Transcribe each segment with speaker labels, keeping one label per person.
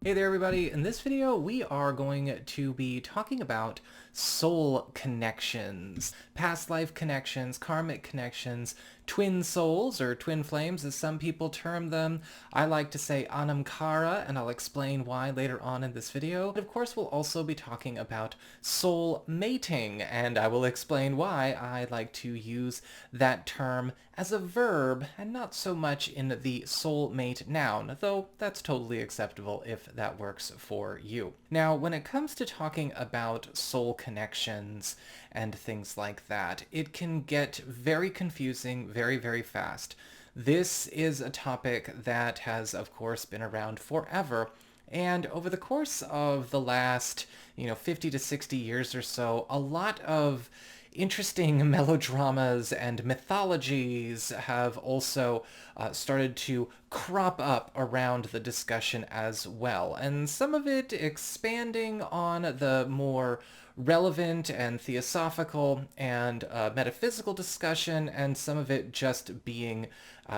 Speaker 1: Hey there everybody, in this video we are going to be talking about soul connections, past life connections, karmic connections, twin souls or twin flames as some people term them. I like to say Anam Cara, and I'll explain why later on in this video. And of course we'll also be talking about soul mating, and I will explain why I like to use that term as a verb and not so much in the soulmate noun, though that's totally acceptable if that works for you. Now, when it comes to talking about soul connections and things like that, it can get very confusing very fast. This is a topic that has, of course, been around forever, and over the course of the last, 50 to 60 years or so, a lot of interesting melodramas and mythologies have also started to crop up around the discussion as well, and some of it expanding on the more relevant and theosophical and metaphysical discussion, and some of it just being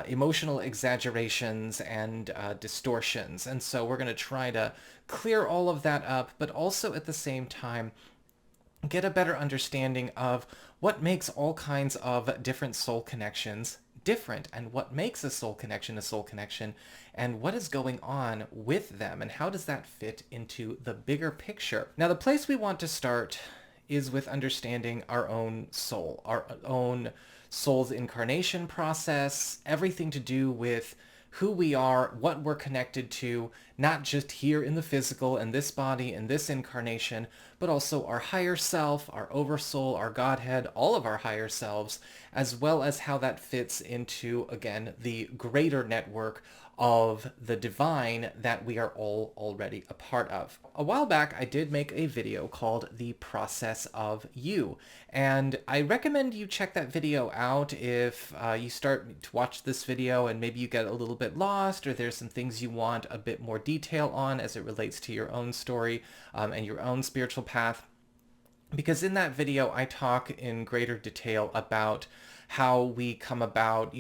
Speaker 1: emotional exaggerations and distortions. And so we're going to try to clear all of that up, but also at the same time get a better understanding of what makes all kinds of different soul connections different, and what makes a soul connection, and what is going on with them, and how does that fit into the bigger picture. Now, the place we want to start is with understanding our own soul, our own soul's incarnation process, everything to do with who we are, what we're connected to, not just here in the physical, in this body, in this incarnation, but also our higher self, our oversoul, our Godhead, all of our higher selves, as well as how that fits into, again, the greater network of the divine that we are all already a part of. A while back, I did make a video called The Process of You, and I recommend you check that video out if you start to watch this video and maybe you get a little bit lost, or there's some things you want a bit more detail on as it relates to your own story and your own spiritual path. Because in that video, I talk in greater detail about how we come about,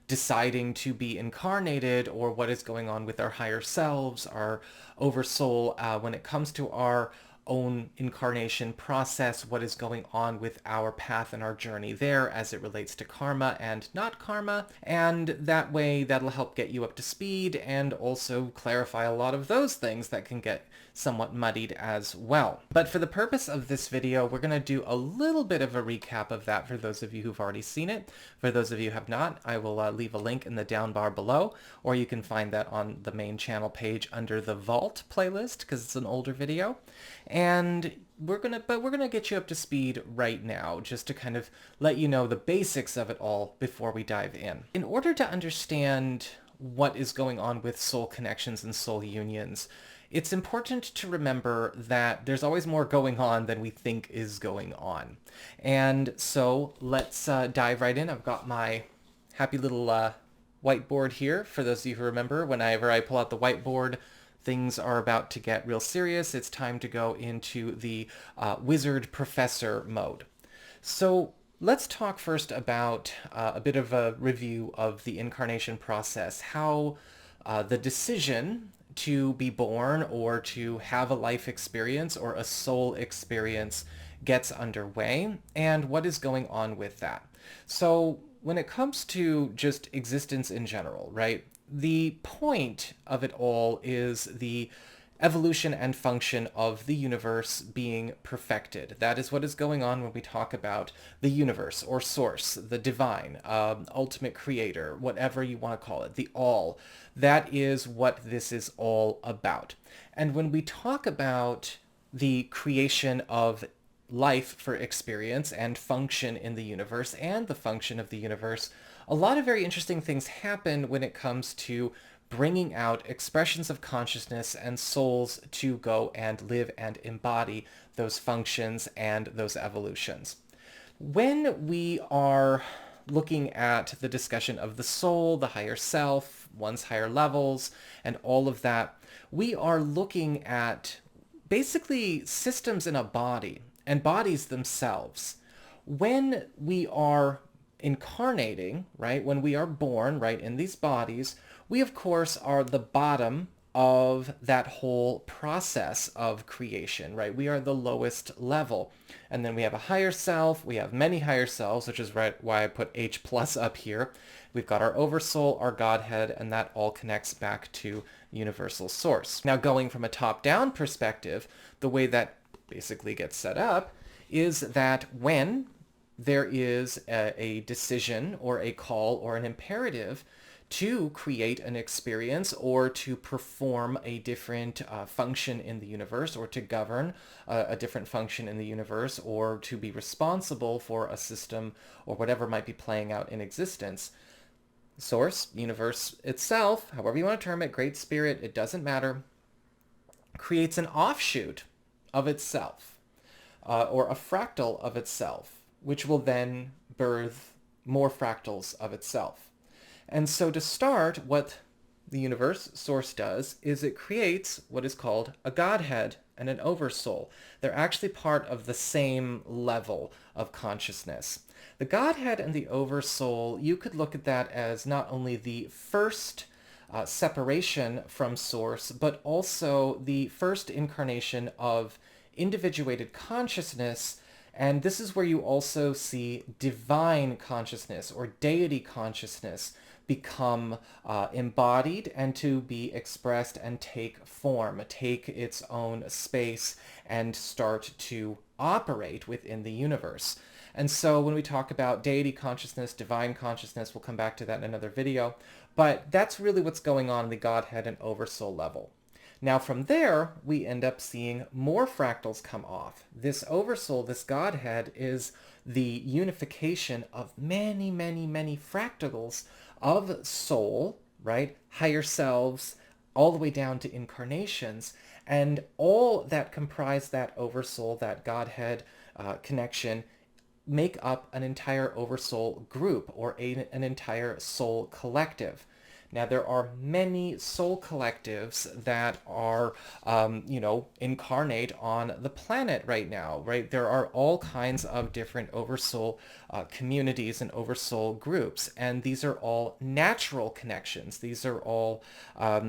Speaker 1: deciding to be incarnated, or what is going on with our higher selves, our oversoul, when it comes to our own incarnation process, what is going on with our path and our journey there as it relates to karma and not karma. And that way, that'll help get you up to speed and also clarify a lot of those things that can get somewhat muddied as well. But for the purpose of this video, we're going to do a little bit of a recap of that for those of you who've already seen it. For those of you who have not, I will leave a link in the down bar below, or you can find that on the main channel page under the Vault playlist, because it's an older video. And we're gonna get you up to speed right now, just to kind of let you know the basics of it all before we dive in. In order to understand what is going on with soul connections and soul unions, it's important to remember that there's always more going on than we think is going on. And so let's dive right in. I've got my happy little whiteboard here. For those of you who remember, whenever I pull out the whiteboard, things are about to get real serious. It's time to go into the wizard professor mode. So let's talk first about a bit of a review of the incarnation process, how the decision to be born or to have a life experience or a soul experience gets underway, and what is going on with that. So when it comes to just existence in general, right, the point of it all is the evolution and function of the universe being perfected. That is what is going on when we talk about the universe or source, the divine, ultimate creator, whatever you want to call it, the all. That is what this is all about. And when we talk about the creation of life for experience and function in the universe and the function of the universe, a lot of very interesting things happen when it comes to bringing out expressions of consciousness and souls to go and live and embody those functions and those evolutions. When we are looking at the discussion of the soul, the higher self, one's higher levels, and all of that, we are looking at basically systems in a body and bodies themselves. When we are incarnating, right, when we are born, right, in these bodies, we of course are the bottom of that whole process of creation, right? We are the lowest level. And then we have a higher self, we have many higher selves, which is right why I put H plus up here. We've got our Oversoul, our Godhead, and that all connects back to universal source. Now, going from a top-down perspective, the way that basically gets set up is that when there is a decision or a call or an imperative to create an experience or to perform a different function in the universe, or to govern a different function in the universe, or to be responsible for a system or whatever might be playing out in existence, source, universe itself, however you want to term it, great spirit, it doesn't matter, creates an offshoot of itself, or a fractal of itself, which will then birth more fractals of itself. And so to start, what the universe source does is it creates what is called a Godhead and an Oversoul. They're actually part of the same level of consciousness. The Godhead and the Oversoul, you could look at that as not only the first separation from source, but also the first incarnation of individuated consciousness. And this is where you also see divine consciousness or deity consciousness become embodied and to be expressed and take form, take its own space and start to operate within the universe. And so when we talk about deity consciousness, divine consciousness, we'll come back to that in another video, but that's really what's going on in the Godhead and Oversoul level. Now from there, we end up seeing more fractals come off. This Oversoul, this Godhead, is the unification of many, many, many fractals of soul, right? Higher selves, all the way down to incarnations, and all that comprise that Oversoul, that Godhead connection, make up an entire Oversoul group, or an entire soul collective. Now, there are many soul collectives that are, incarnate on the planet right now, right? There are all kinds of different Oversoul communities and Oversoul groups, and these are all natural connections. These are all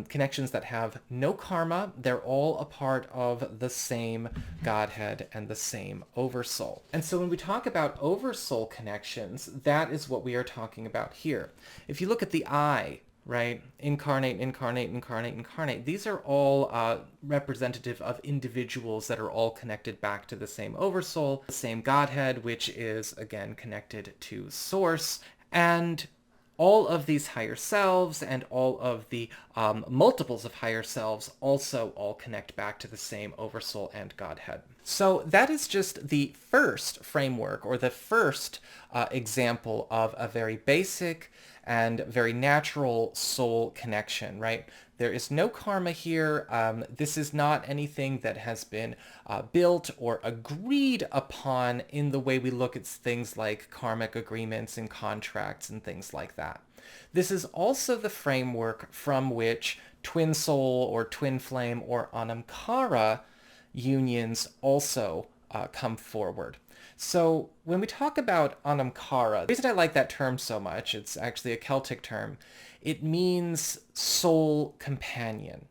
Speaker 1: connections that have no karma. They're all a part of the same Godhead and the same Oversoul. And so when we talk about Oversoul connections, that is what we are talking about here. If you look at the eye, right? Incarnate, incarnate, incarnate, incarnate. These are all representative of individuals that are all connected back to the same Oversoul, the same Godhead, which is, again, connected to Source. And all of these higher selves and all of the multiples of higher selves also all connect back to the same Oversoul and Godhead. So that is just the first framework, or the first example of a very basic and very natural soul connection, right? There is no karma here. This is not anything that has been built or agreed upon in the way we look at things like karmic agreements and contracts and things like that. This is also the framework from which twin soul or twin flame or Anam Cara unions also come forward. So when we talk about Anam Cara, the reason I like that term so much, it's actually a Celtic term, it means soul companion,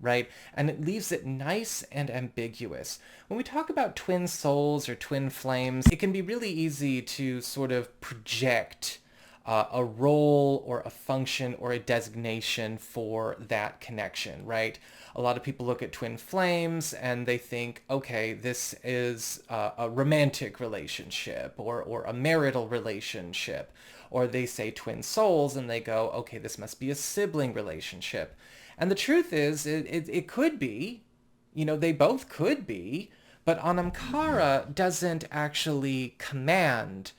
Speaker 1: right? And it leaves it nice and ambiguous. When we talk about twin souls or twin flames, it can be really easy to sort of project a role or a function or a designation for that connection, right? A lot of people look at twin flames and they think, okay, this is a romantic relationship or a marital relationship. Or they say twin souls and they go, okay, this must be a sibling relationship. And the truth is, it could be, they both could be, but Anam Cara doesn't actually command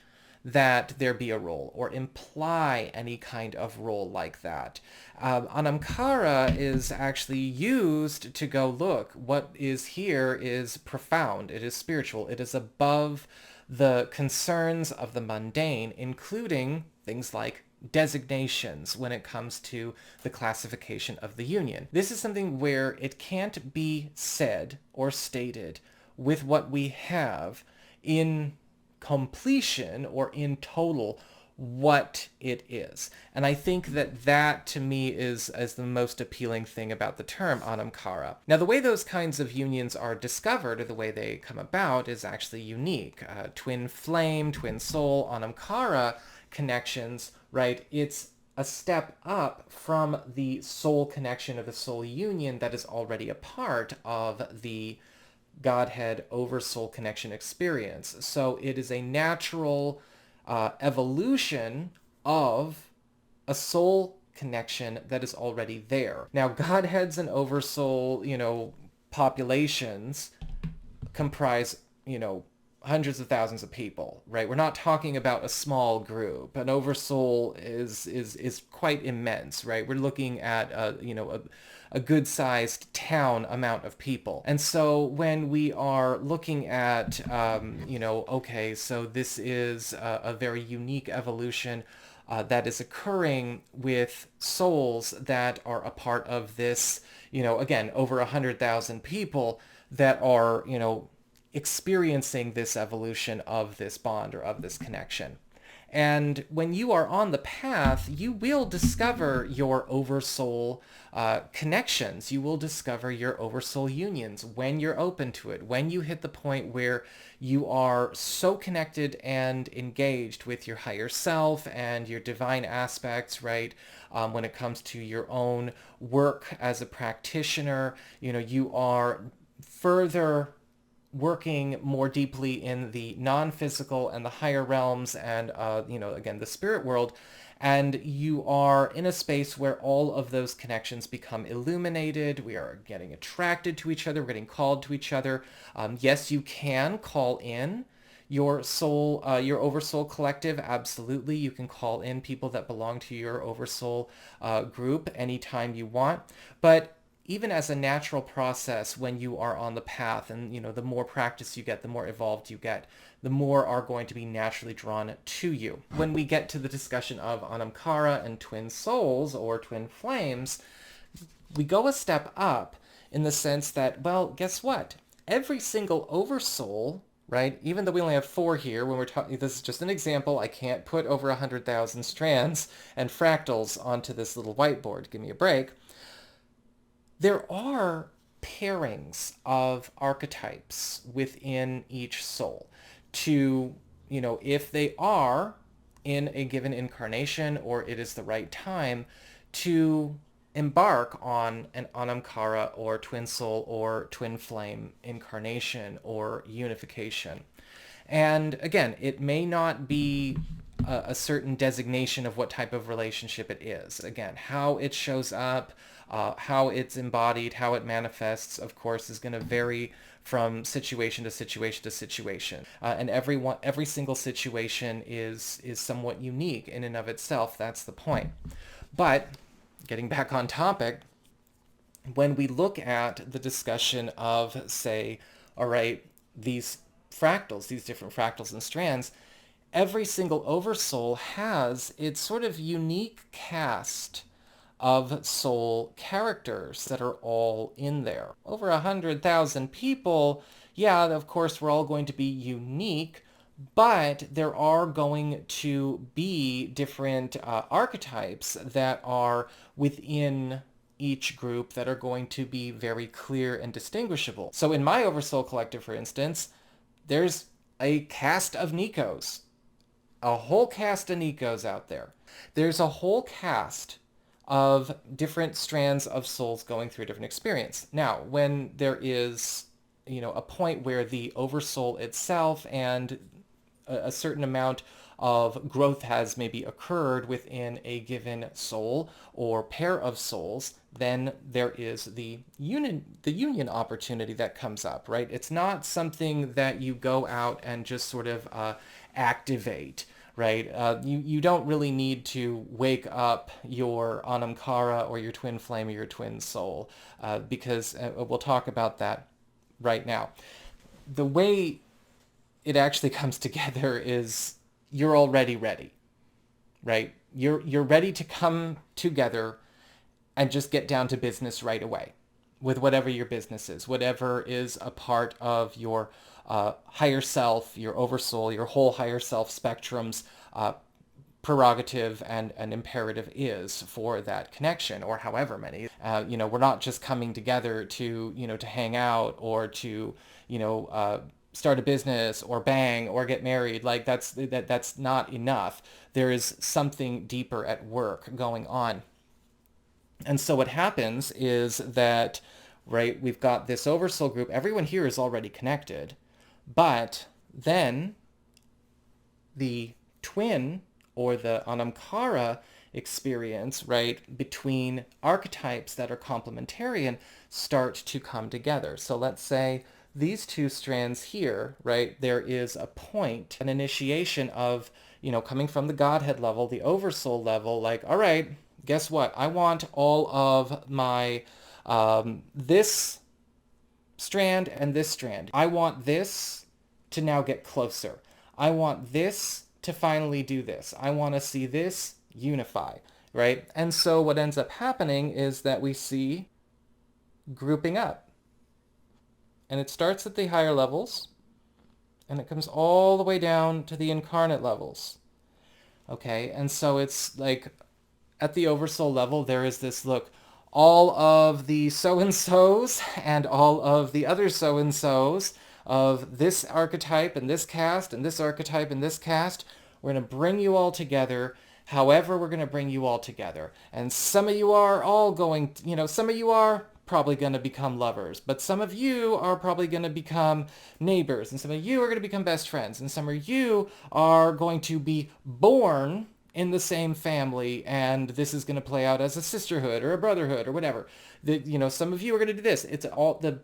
Speaker 1: that there be a role or imply any kind of role like that. Anam Cara is actually used to go, look, what is here is profound, it is spiritual, it is above the concerns of the mundane, including things like designations when it comes to the classification of the union. This is something where it can't be said or stated with what we have in completion or in total what it is. And I think that that to me is as the most appealing thing about the term Anam Cara. Now, the way those kinds of unions are discovered, or the way they come about, is actually unique. Twin flame, twin soul, Anam Cara connections, right? It's a step up from the soul connection of the soul union that is already a part of the Godhead Oversoul connection experience. So it is a natural evolution of a soul connection that is already there. Now, Godheads and Oversoul, populations comprise, hundreds of thousands of people, right? We're not talking about a small group. An Oversoul is quite immense, right? We're looking at a good-sized town amount of people. And so when we are looking at, okay, so this is a very unique evolution that is occurring with souls that are a part of this, again, over 100,000 people that are, experiencing this evolution of this bond or of this connection. And when you are on the path, you will discover your oversoul connections. You will discover your oversoul unions when you're open to it, when you hit the point where you are so connected and engaged with your higher self and your divine aspects, right? When it comes to your own work as a practitioner, you are further working more deeply in the non-physical and the higher realms and, again, the spirit world. And you are in a space where all of those connections become illuminated. We are getting attracted to each other. We're getting called to each other. Yes, you can call in your soul, your oversoul collective. Absolutely. You can call in people that belong to your oversoul group anytime you want. But even as a natural process, when you are on the path and, the more practice you get, the more evolved you get, the more are going to be naturally drawn to you. When we get to the discussion of Anam Cara and twin souls or twin flames, we go a step up in the sense that, well, guess what? Every single oversoul, right? Even though we only have 4 here, when we're talking, this is just an example. I can't put over 100,000 strands and fractals onto this little whiteboard. Give me a break. There are pairings of archetypes within each soul to, if they are in a given incarnation or it is the right time to embark on an Anam Cara or twin soul or twin flame incarnation or unification. And again, it may not be a certain designation of what type of relationship it is. Again, how it shows up, how it's embodied, how it manifests, of course, is going to vary from situation to situation to situation. And every single situation is somewhat unique in and of itself. That's the point. But getting back on topic, when we look at the discussion of, say, all right, these fractals, these different fractals and strands, every single oversoul has its sort of unique cast of soul characters that are all in there. Over 100,000 people, yeah, of course, we're all going to be unique, but there are going to be different archetypes that are within each group that are going to be very clear and distinguishable. So in my Oversoul Collective, for instance, there's a cast of Nicos. A whole cast of Nicos out there. There's a whole cast of different strands of souls going through a different experience. Now, when there is, a point where the oversoul itself and a certain amount of growth has maybe occurred within a given soul or pair of souls, then there is the union opportunity that comes up, right? It's not something that you go out and just sort of activate, right? You don't really need to wake up your Anam Cara or your twin flame or your twin soul because we'll talk about that right now. The way it actually comes together is you're already ready, right? You're ready to come together and just get down to business right away with whatever your business is, whatever is a part of your higher self, your oversoul, your whole higher self spectrum's prerogative and an imperative is for that connection, or however many. We're not just coming together to, to hang out or to, start a business or bang or get married. Like that's not enough. There is something deeper at work going on. And so what happens is that, right, we've got this Oversoul group. Everyone here is already connected, but then the twin or the Anam Cara experience, right, between archetypes that are complementarian start to come together. So let's say these two strands here, right, there is a point, an initiation of, coming from the Godhead level, the Oversoul level, like, all right, guess what? I want all of my, this strand and this strand. I want this to now get closer. I want this to finally do this. I want to see this unify, right? And so what ends up happening is that we see grouping up. And it starts at the higher levels, and it comes all the way down to the incarnate levels. Okay, and so it's like at the Oversoul level, there is this, look, all of the so-and-sos and all of the other so-and-sos of this archetype and this caste and this archetype and this caste, we're going to bring you all together. However, we're going to bring you all together. And some of you are all going, some of you are probably going to become lovers, but some of you are probably going to become neighbors, and some of you are going to become best friends, and some of you are going to be born in the same family, and this is going to play out as a sisterhood or a brotherhood or whatever. Some of you are going to do this. It's all the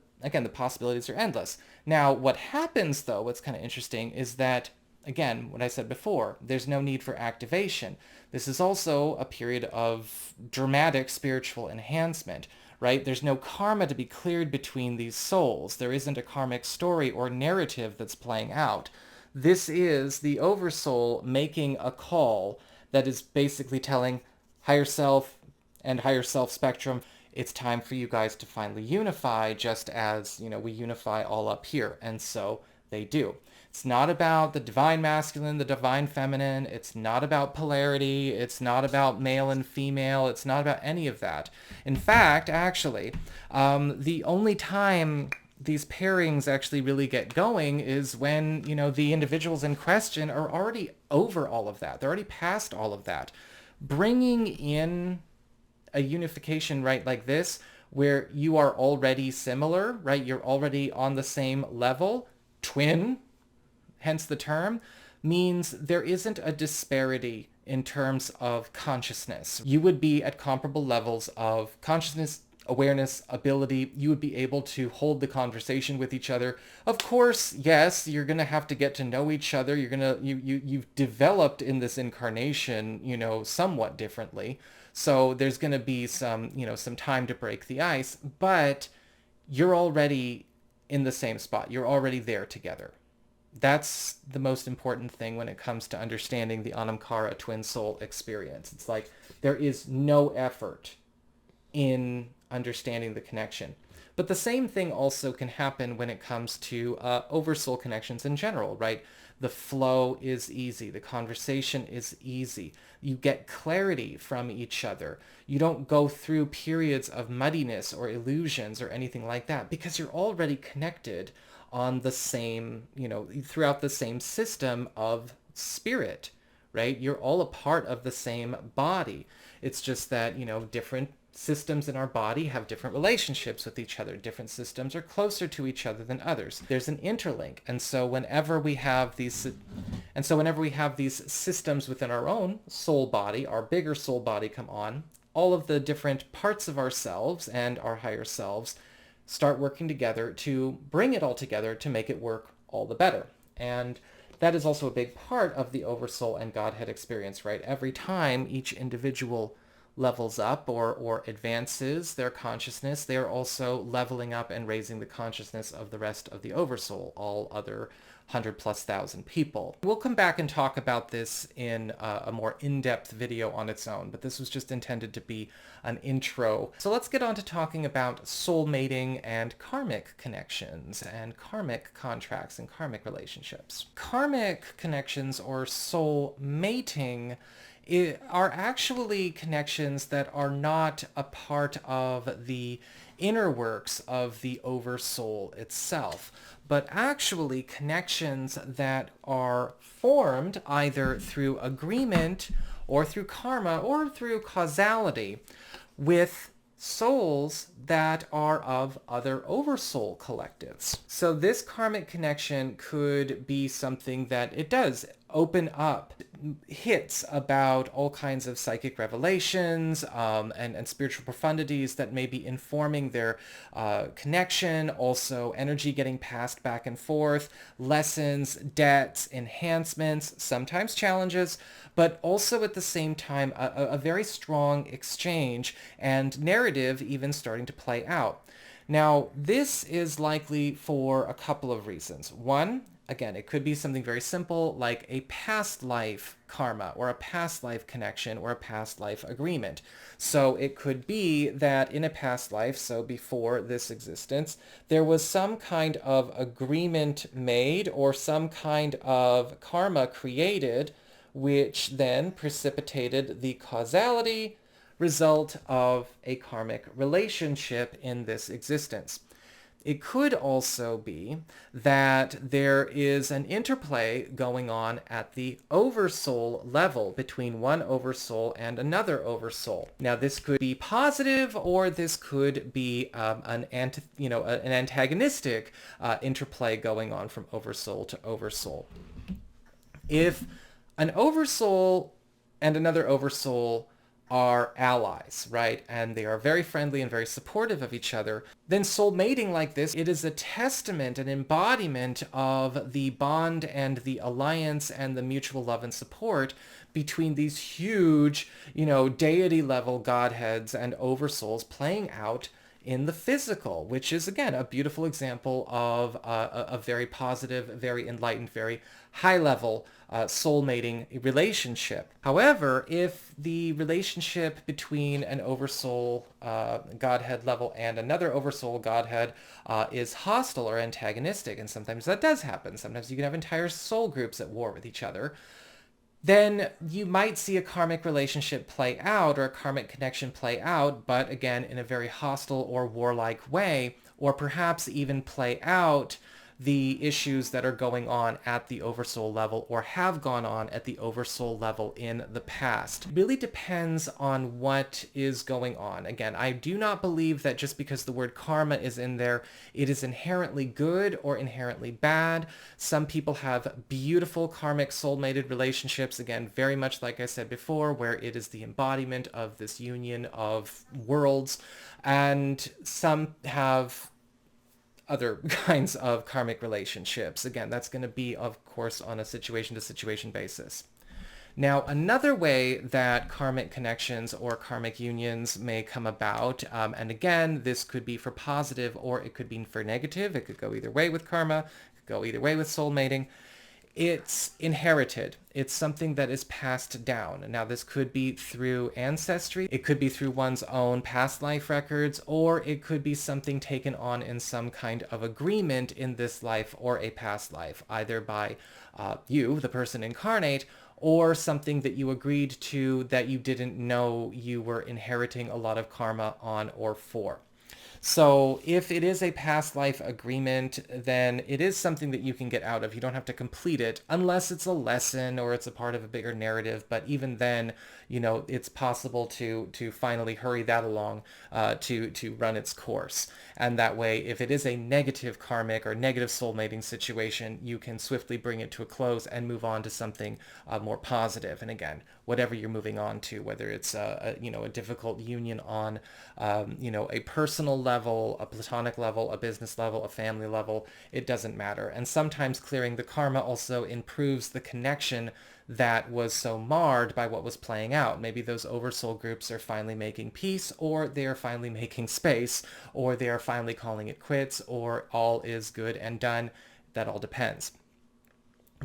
Speaker 1: possibilities are endless. Now, what happens though, what's kind of interesting is that, again, what I said before, there's no need for activation. This is also a period of dramatic spiritual enhancement, right? There's no karma to be cleared between these souls. There isn't a karmic story or narrative that's playing out. This is the Oversoul making a call that is basically telling higher self and higher self spectrum, it's time for you guys to finally unify, just as, we unify all up here. And so they do. It's not about the divine masculine, the divine feminine. It's not about polarity. It's not about male and female. It's not about any of that. In fact, actually, the only time these pairings actually really get going is when, the individuals in question are already over all of that. They're already past all of that. Bringing in a unification, right, like this, where you are already similar, right? You're already on the same level, twin, hence the term, means there isn't a disparity in terms of consciousness. You would be at comparable levels of consciousness, awareness, ability. You would be able to hold the conversation with each other. Of course, yes, you're going to have to get to know each other. You've developed in this incarnation, somewhat differently. So there's going to be some time to break the ice, but you're already in the same spot. You're already there together. That's the most important thing when it comes to understanding the Anam Cara twin soul experience. It's like there is no effort in understanding the connection. But the same thing also can happen when it comes to oversoul connections in general, right? The flow is easy. The conversation is easy. You get clarity from each other. You don't go through periods of muddiness or illusions or anything like that because you're already connected on the same, throughout the same system of spirit, right? You're all a part of the same body. It's just that, different systems in our body have different relationships with each other. Different systems are closer to each other than others. There's an interlink. And so whenever we have these systems within our own soul body, our bigger soul body come on, all of the different parts of ourselves and our higher selves start working together to bring it all together to make it work all the better. And that is also a big part of the Oversoul and Godhead experience, right? Every time each individual levels up or advances their consciousness, they are also leveling up and raising the consciousness of the rest of the Oversoul, all other 100,000+ people. We'll come back and talk about this in a more in-depth video on its own, but this was just intended to be an intro. So let's get on to talking about soulmating and karmic connections and karmic contracts and karmic relationships. Karmic connections or soul mating are actually connections that are not a part of the inner works of the Oversoul itself, but actually connections that are formed either through agreement or through karma or through causality with souls that are of other Oversoul collectives. So this karmic connection could be something that it does open up hits about all kinds of psychic revelations and spiritual profundities that may be informing their connection, also energy getting passed back and forth, lessons, debts, enhancements, sometimes challenges, but also at the same time a very strong exchange and narrative even starting to play out. Now, this is likely for a couple of reasons. One, again, it could be something very simple like a past life karma or a past life connection or a past life agreement. So it could be that in a past life, so before this existence, there was some kind of agreement made or some kind of karma created, which then precipitated the causality result of a karmic relationship in this existence. It could also be that there is an interplay going on at the Oversoul level between one Oversoul and another Oversoul. Now, this could be positive, or this could be an antagonistic interplay going on from Oversoul to Oversoul. If an Oversoul and another Oversoul are allies, right? And they are very friendly and very supportive of each other. Then soul mating like this, it is a testament, an embodiment of the bond and the alliance and the mutual love and support between these huge, deity level godheads and oversouls playing out in the physical, which is, again, a beautiful example of a very positive, very enlightened, very high-level soul-mating relationship. However, if the relationship between an Oversoul Godhead level and another Oversoul Godhead is hostile or antagonistic, and sometimes that does happen, sometimes you can have entire soul groups at war with each other, then you might see a karmic relationship play out or a karmic connection play out, but again, in a very hostile or warlike way, or perhaps even play out the issues that are going on at the Oversoul level or have gone on at the Oversoul level in the past. It really depends on what is going on. Again, I do not believe that just because the word karma is in there, it is inherently good or inherently bad. Some people have beautiful karmic soul-mated relationships, again, very much like I said before, where it is the embodiment of this union of worlds, and some have other kinds of karmic relationships. Again, that's going to be, of course, on a situation-to-situation basis. Now, another way that karmic connections or karmic unions may come about, and again, this could be for positive or it could be for negative. It could go either way with karma, it could go either way with soul mating. It's inherited. It's something that is passed down. Now, this could be through ancestry. It could be through one's own past life records, or it could be something taken on in some kind of agreement in this life or a past life, either by you, the person incarnate, or something that you agreed to that you didn't know you were inheriting a lot of karma on or for. So if it is a past life agreement, then it is something that you can get out of. You don't have to complete it unless it's a lesson or it's a part of a bigger narrative. But even then, it's possible to finally hurry that along to run its course. And that way, if it is a negative karmic or negative soul mating situation, you can swiftly bring it to a close and move on to something more positive. And again, whatever you're moving on to, whether it's a difficult union on a personal level, a platonic level, a business level, a family level, it doesn't matter. And sometimes clearing the karma also improves the connection that was so marred by what was playing out. Maybe those oversoul groups are finally making peace, or they are finally making space, or they are finally calling it quits, or all is good and done. That all depends.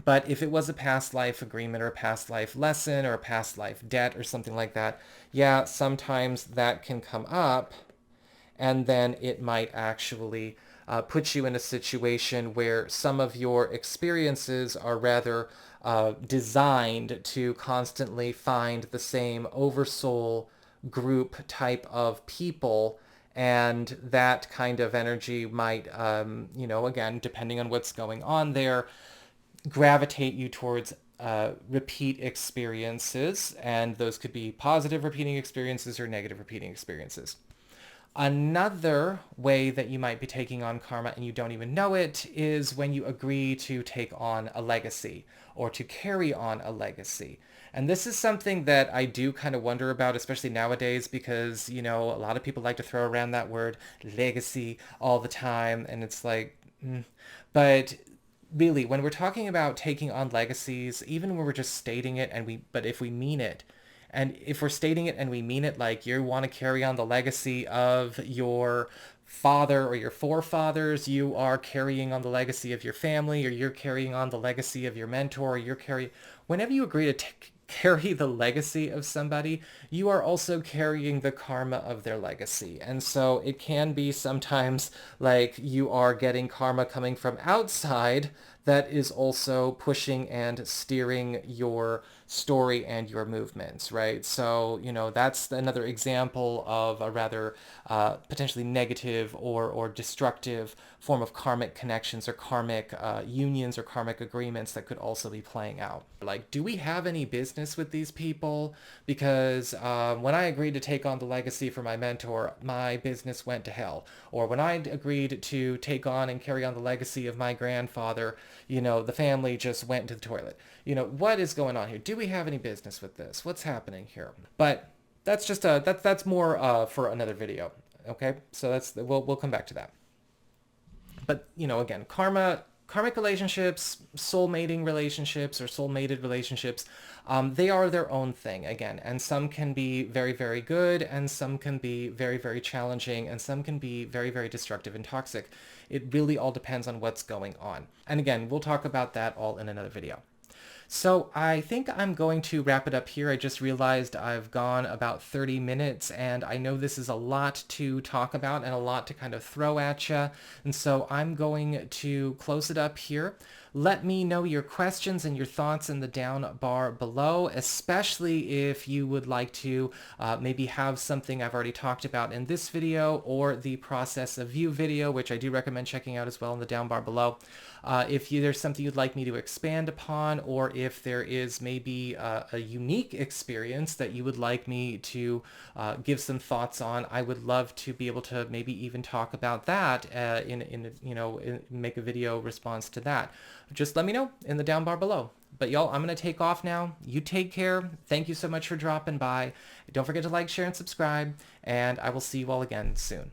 Speaker 1: But if it was a past life agreement or a past life lesson or a past life debt or something like that, yeah, sometimes that can come up, and then it might actually put you in a situation where some of your experiences are rather designed to constantly find the same oversoul group type of people, and that kind of energy might, again, depending on what's going on there, gravitate you towards repeat experiences, and those could be positive repeating experiences or negative repeating experiences. Another way that you might be taking on karma and you don't even know it is when you agree to take on a legacy or to carry on a legacy. And this is something that I do kind of wonder about, especially nowadays, because, a lot of people like to throw around that word legacy all the time. And it's like, but really, when we're talking about taking on legacies, even when we're just stating it but if we mean it, and if we're stating it and we mean it, like you want to carry on the legacy of your father or your forefathers, you are carrying on the legacy of your family, or you're carrying on the legacy of your mentor, or whenever you agree to carry the legacy of somebody, you are also carrying the karma of their legacy. And so it can be sometimes like you are getting karma coming from outside that is also pushing and steering your story and your movements, right? So, that's another example of a rather potentially negative or destructive form of karmic connections or karmic unions or karmic agreements that could also be playing out. Like, do we have any business with these people? Because when I agreed to take on the legacy for my mentor, my business went to hell. Or when I agreed to take on and carry on the legacy of my grandfather, the family just went to the toilet. What is going on here? Do we have any business with this? What's happening here? But that's just that's more for another video. Okay, so we'll come back to that. But again, karmic relationships, soulmating relationships, or soulmated relationships, they are their own thing again, and some can be very, very good, and some can be very, very challenging, and some can be very, very destructive and toxic. It really all depends on what's going on. And again, we'll talk about that all in another video. So I think I'm going to wrap it up here. I just realized I've gone about 30 minutes, and I know this is a lot to talk about and a lot to kind of throw at you. And so I'm going to close it up here. Let me know your questions and your thoughts in the down bar below, especially if you would like to maybe have something I've already talked about in this video or the process of view video, which I do recommend checking out as well in the down bar below. If there's something you'd like me to expand upon, or if there is maybe a unique experience that you would like me to give some thoughts on, I would love to be able to maybe even talk about that make a video response to that. Just let me know in the down bar below. But y'all, I'm going to take off now. You take care. Thank you so much for dropping by. Don't forget to like, share, and subscribe, and I will see you all again soon.